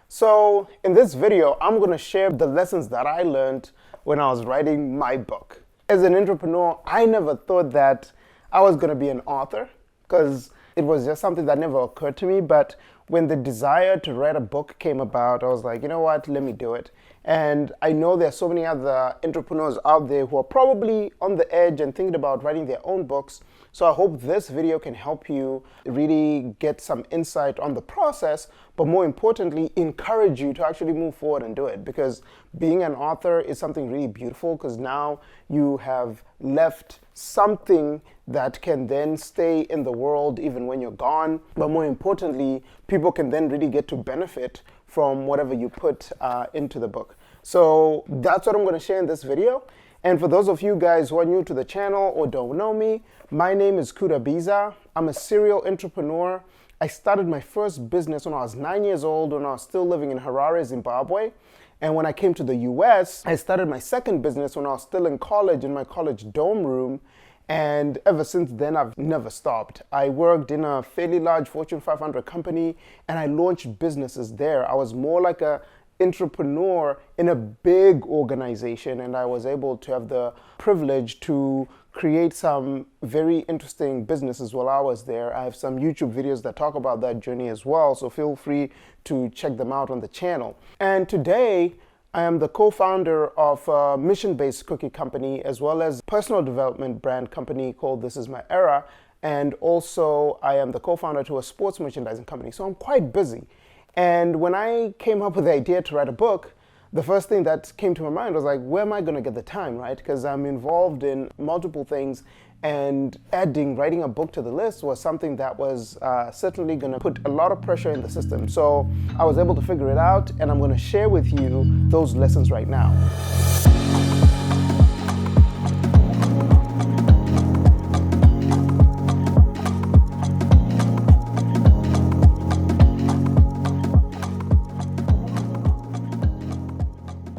So in this video, I'm going to share the lessons that I learned when I was writing my book. As an entrepreneur, I never thought that I was going to be an author because it was just something that never occurred to me. But when the desire to write a book came about, I was like, you know what, let me do it. And I know there are so many other entrepreneurs out there who are probably on the edge and thinking about writing their own books. So I hope this video can help you really get some insight on the process, but more importantly, encourage you to actually move forward and do it. Because being an author is something really beautiful, because now you have left something that can then stay in the world even when you're gone. But more importantly, people can then really get to benefit from whatever you put into the book. So that's what I'm going to share in this video. And for those of you guys who are new to the channel or don't know me, my name is Kuda Biza. I'm a serial entrepreneur. I started my first business when I was 9 years old, when I was still living in Harare, Zimbabwe. And when I came to the US, I started my second business when I was still in college, in my college dorm room. And ever since then, I've never stopped. I worked in a fairly large Fortune 500 company, and I launched businesses there. I was more like a entrepreneur in a big organization, and I was able to have the privilege to create some very interesting businesses while I was there. I have some YouTube videos that talk about that journey as well, so feel free to check them out on the channel. And today, I am the co-founder of a mission-based cookie company, as well as a personal development brand company called ThisIsMyEra, and also I am the co-founder to a sports merchandising company, so I'm quite busy. And when I came up with the idea to write a book, the first thing that came to my mind was like, where am I going to get the time, right? Because I'm involved in multiple things, and adding writing a book to the list was something that was certainly going to put a lot of pressure in the system. So I was able to figure it out, and I'm going to share with you those lessons right now.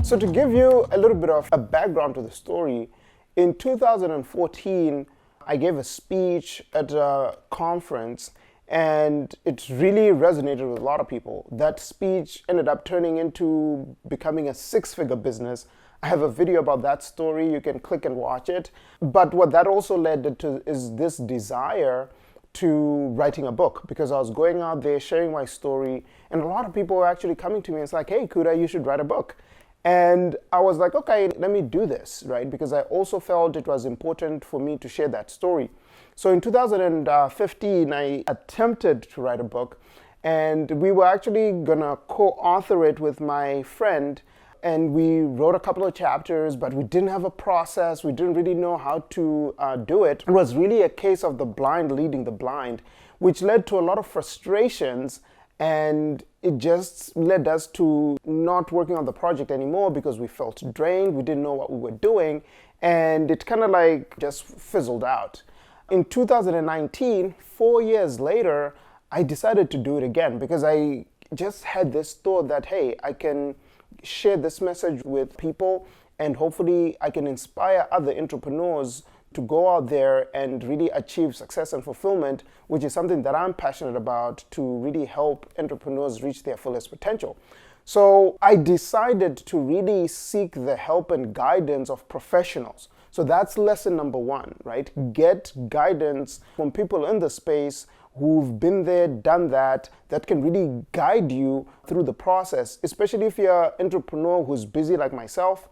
So to give you a little bit of a background to the story, in 2014, I gave a speech at a conference, and it really resonated with a lot of people. That speech ended up turning into becoming a six-figure business. I have a video about that story. You can click and watch it. But what that also led to is this desire to writing a book, because I was going out there sharing my story, and a lot of people were actually coming to me and it's like, hey, Kuda, you should write a book. And I was like, okay, let me do this, right? Because I also felt it was important for me to share that story. So in 2015, I attempted to write a book, and we were actually gonna co-author it with my friend. And we wrote a couple of chapters, but we didn't have a process. We didn't really know how to do it. It was really a case of the blind leading the blind, which led to a lot of frustrations. And it just led us to not working on the project anymore because we felt drained. We didn't know what we were doing. And it kind of like just fizzled out. In 2019, 4 years later, I decided to do it again because I just had this thought that, hey, I can share this message with people, and hopefully I can inspire other entrepreneurs to go out there and really achieve success and fulfillment, which is something that I'm passionate about, to really help entrepreneurs reach their fullest potential. So I decided to really seek the help and guidance of professionals. So that's lesson number one, right? Get guidance from people in the space who've been there, done that, that can really guide you through the process, especially if you're an entrepreneur who's busy like myself.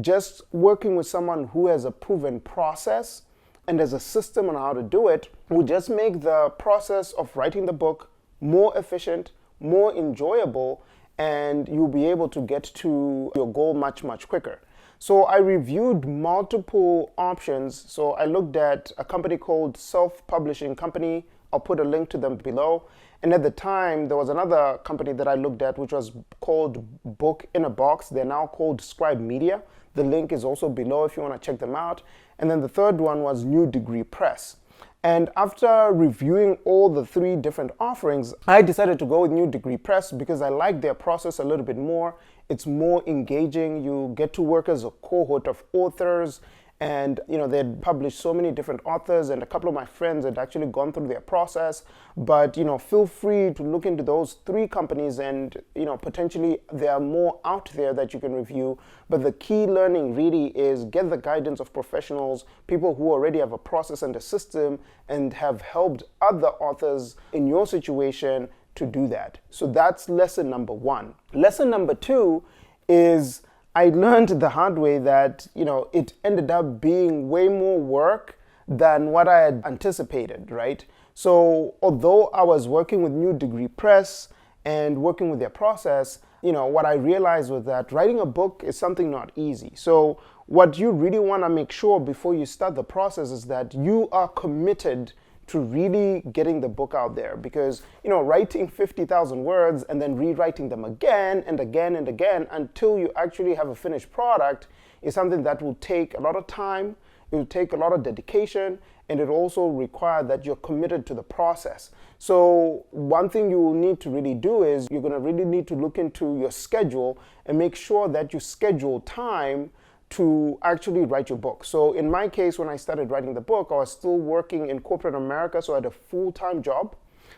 Just working with someone who has a proven process and has a system on how to do it will just make the process of writing the book more efficient, more enjoyable, and you'll be able to get to your goal much, much quicker. So I reviewed multiple options. So I looked at a company called Self-Publishing Company. I'll put a link to them below. And at the time, there was another company that I looked at, which was called Book in a Box. They're now called Scribe Media. The link is also below if you want to check them out. And then the third one was New Degree Press. And after reviewing all the three different offerings, I decided to go with New Degree Press because I like their process a little bit more. It's more engaging. You get to work as a cohort of authors, And they had published so many different authors, and a couple of my friends had actually gone through their process. But feel free to look into those 3 companies, and potentially there are more out there that you can review. But the key learning really is get the guidance of professionals, people who already have a process and a system and have helped other authors in your situation to do that. So that's lesson number 1. Lesson number 2 is I learned the hard way that, it ended up being way more work than what I had anticipated, right? So although I was working with New Degree Press and working with their process, what I realized was that writing a book is something not easy. So what you really want to make sure before you start the process is that you are committed to really getting the book out there, because writing 50,000 words and then rewriting them again and again and again until you actually have a finished product is something that will take a lot of time, it will take a lot of dedication, and it also requires that you're committed to the process. So one thing you will need to really do is you're going to really need to look into your schedule and make sure that you schedule time to actually write your book. So in my case, when I started writing the book, I was still working in corporate America, so I had a full-time job.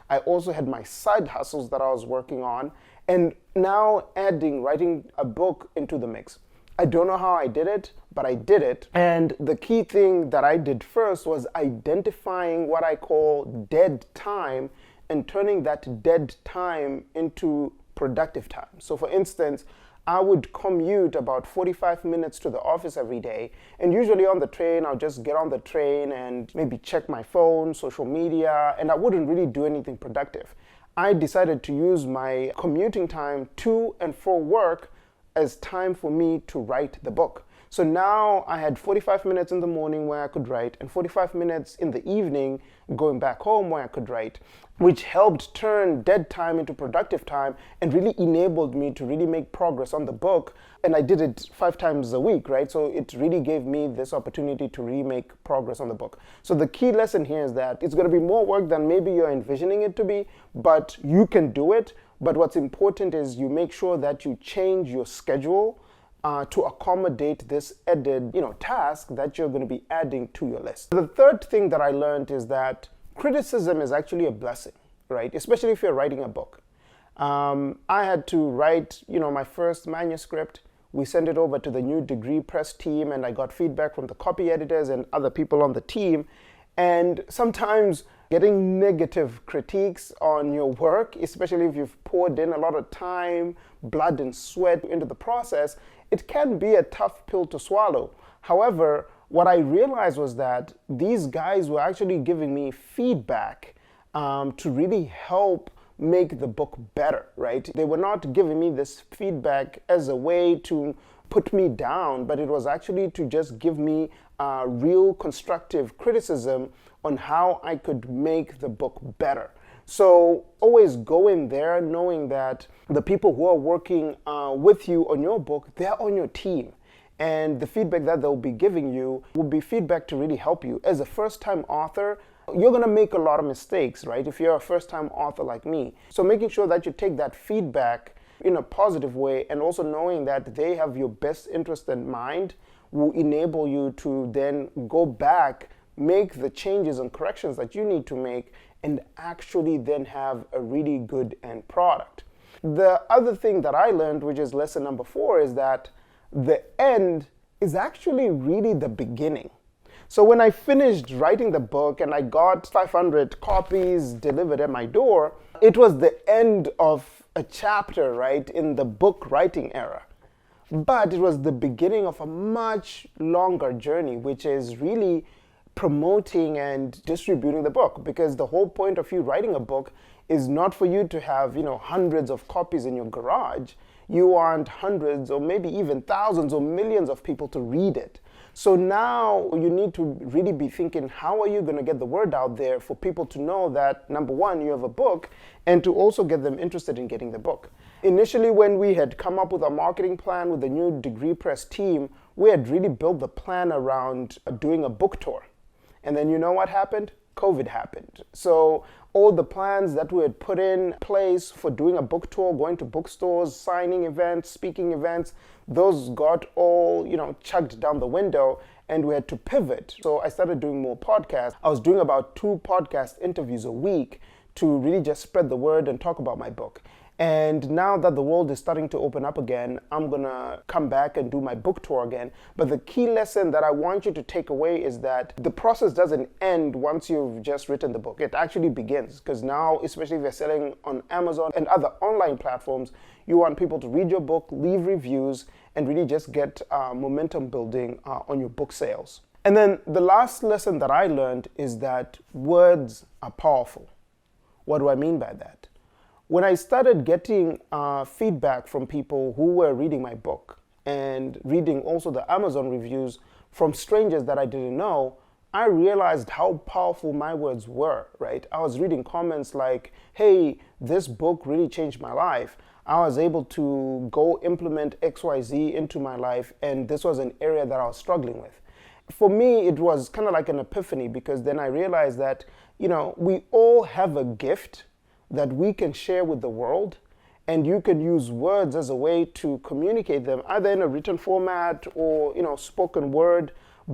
I also had my side hustles that I was working on, and now adding writing a book into the mix. I don't know how I did it, but I did it. And the key thing that I did first was identifying what I call dead time and turning that dead time into productive time. So for instance, I would commute about 45 minutes to the office every day. And usually on the train, I'll just get on the train and maybe check my phone, social media, and I wouldn't really do anything productive. I decided to use my commuting time to and for work as time for me to write the book. So now I had 45 minutes in the morning where I could write and 45 minutes in the evening going back home where I could write, which helped turn dead time into productive time and really enabled me to really make progress on the book. And I did it 5 times a week, right? So it really gave me this opportunity to really make progress on the book. So the key lesson here is that it's going to be more work than maybe you're envisioning it to be, but you can do it. But what's important is you make sure that you change your schedule to accommodate this added, task that you're going to be adding to your list. The third thing that I learned is that criticism is actually a blessing, right? Especially if you're writing a book. I had to write, my first manuscript. We sent it over to the New Degree Press team, and I got feedback from the copy editors and other people on the team. And sometimes getting negative critiques on your work, especially if you've poured in a lot of time, blood and sweat into the process, it can be a tough pill to swallow. However, what I realized was that these guys were actually giving me feedback to really help make the book better, right? They were not giving me this feedback as a way to put me down, but it was actually to just give me real constructive criticism on how I could make the book better. So always go in there knowing that the people who are working with you on your book, they're on your team. And the feedback that they'll be giving you will be feedback to really help you. As a first-time author, you're going to make a lot of mistakes, right? If you're a first-time author like me. So making sure that you take that feedback in a positive way, and also knowing that they have your best interest in mind, will enable you to then go back, make the changes and corrections that you need to make, and actually then have a really good end product. The other thing that I learned, which is lesson number 4, is that the end is actually really the beginning. So when I finished writing the book and I got 500 copies delivered at my door, it was the end of a chapter, right, in the book writing era. But it was the beginning of a much longer journey, which is really promoting and distributing the book, because the whole point of you writing a book is not for you to have, hundreds of copies in your garage. You want hundreds or maybe even thousands or millions of people to read it. So now you need to really be thinking, how are you going to get the word out there for people to know that, number one, you have a book, and to also get them interested in getting the book. Initially, when we had come up with a marketing plan with the New Degree Press team, we had really built the plan around doing a book tour. And then you know what happened? COVID happened. So all the plans that we had put in place for doing a book tour, going to bookstores, signing events, speaking events, those got all, chugged down the window. and we had to pivot. So I started doing more podcasts. I was doing about 2 podcast interviews a week to really just spread the word and talk about my book. And now that the world is starting to open up again, I'm gonna come back and do my book tour again. But the key lesson that I want you to take away is that the process doesn't end once you've just written the book. It actually begins, because now, especially if you're selling on Amazon and other online platforms, you want people to read your book, leave reviews, and really just get momentum building on your book sales. And then the last lesson that I learned is that words are powerful. What do I mean by that? When I started getting feedback from people who were reading my book and reading also the Amazon reviews from strangers that I didn't know, I realized how powerful my words were, right? I was reading comments like, hey, this book really changed my life. I was able to go implement XYZ into my life, and this was an area that I was struggling with. For me, it was kind of like an epiphany, because then I realized that, we all have a gift that we can share with the world, and you can use words as a way to communicate them, either in a written format or spoken word,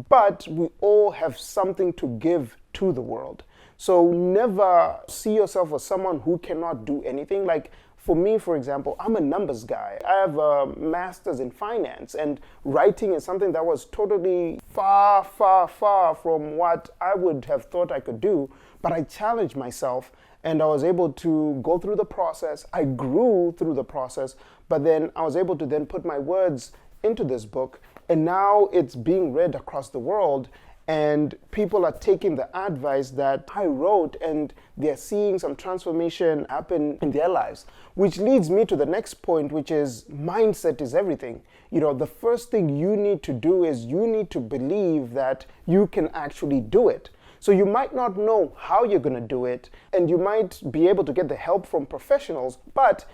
but we all have something to give to the world. So never see yourself as someone who cannot do anything. Like for me, for example, I'm a numbers guy. I have a master's in finance, and writing is something that was totally far, far, far from what I would have thought I could do, but I challenged myself. And I was able to go through the process. I grew through the process, but then I was able to then put my words into this book, and now it's being read across the world, and people are taking the advice that I wrote, and they're seeing some transformation happen in their lives, which leads me to the next point, which is mindset is everything. The first thing you need to do is you need to believe that you can actually do it. So you might not know how you're going to do it, and you might be able to get the help from professionals, but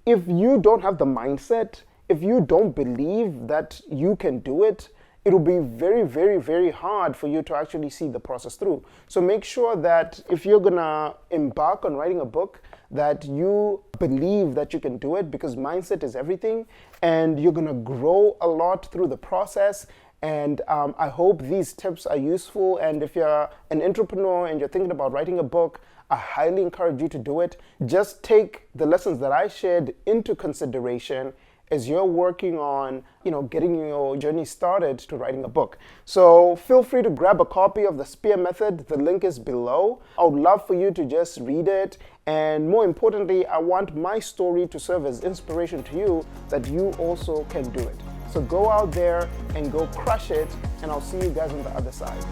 if you don't have the mindset, if you don't believe that you can do it, it'll be very, very, very hard for you to actually see the process through. So make sure that if you're going to embark on writing a book, that you believe that you can do it, because mindset is everything, and you're going to grow a lot through the process. And I hope these tips are useful. And if you're an entrepreneur and you're thinking about writing a book, I highly encourage you to do it. Just take the lessons that I shared into consideration as you're working on, getting your journey started to writing a book. So feel free to grab a copy of the Spear Method. The link is below. I would love for you to just read it. And more importantly, I want my story to serve as inspiration to you, that you also can do it. So go out there and go crush it, and I'll see you guys on the other side.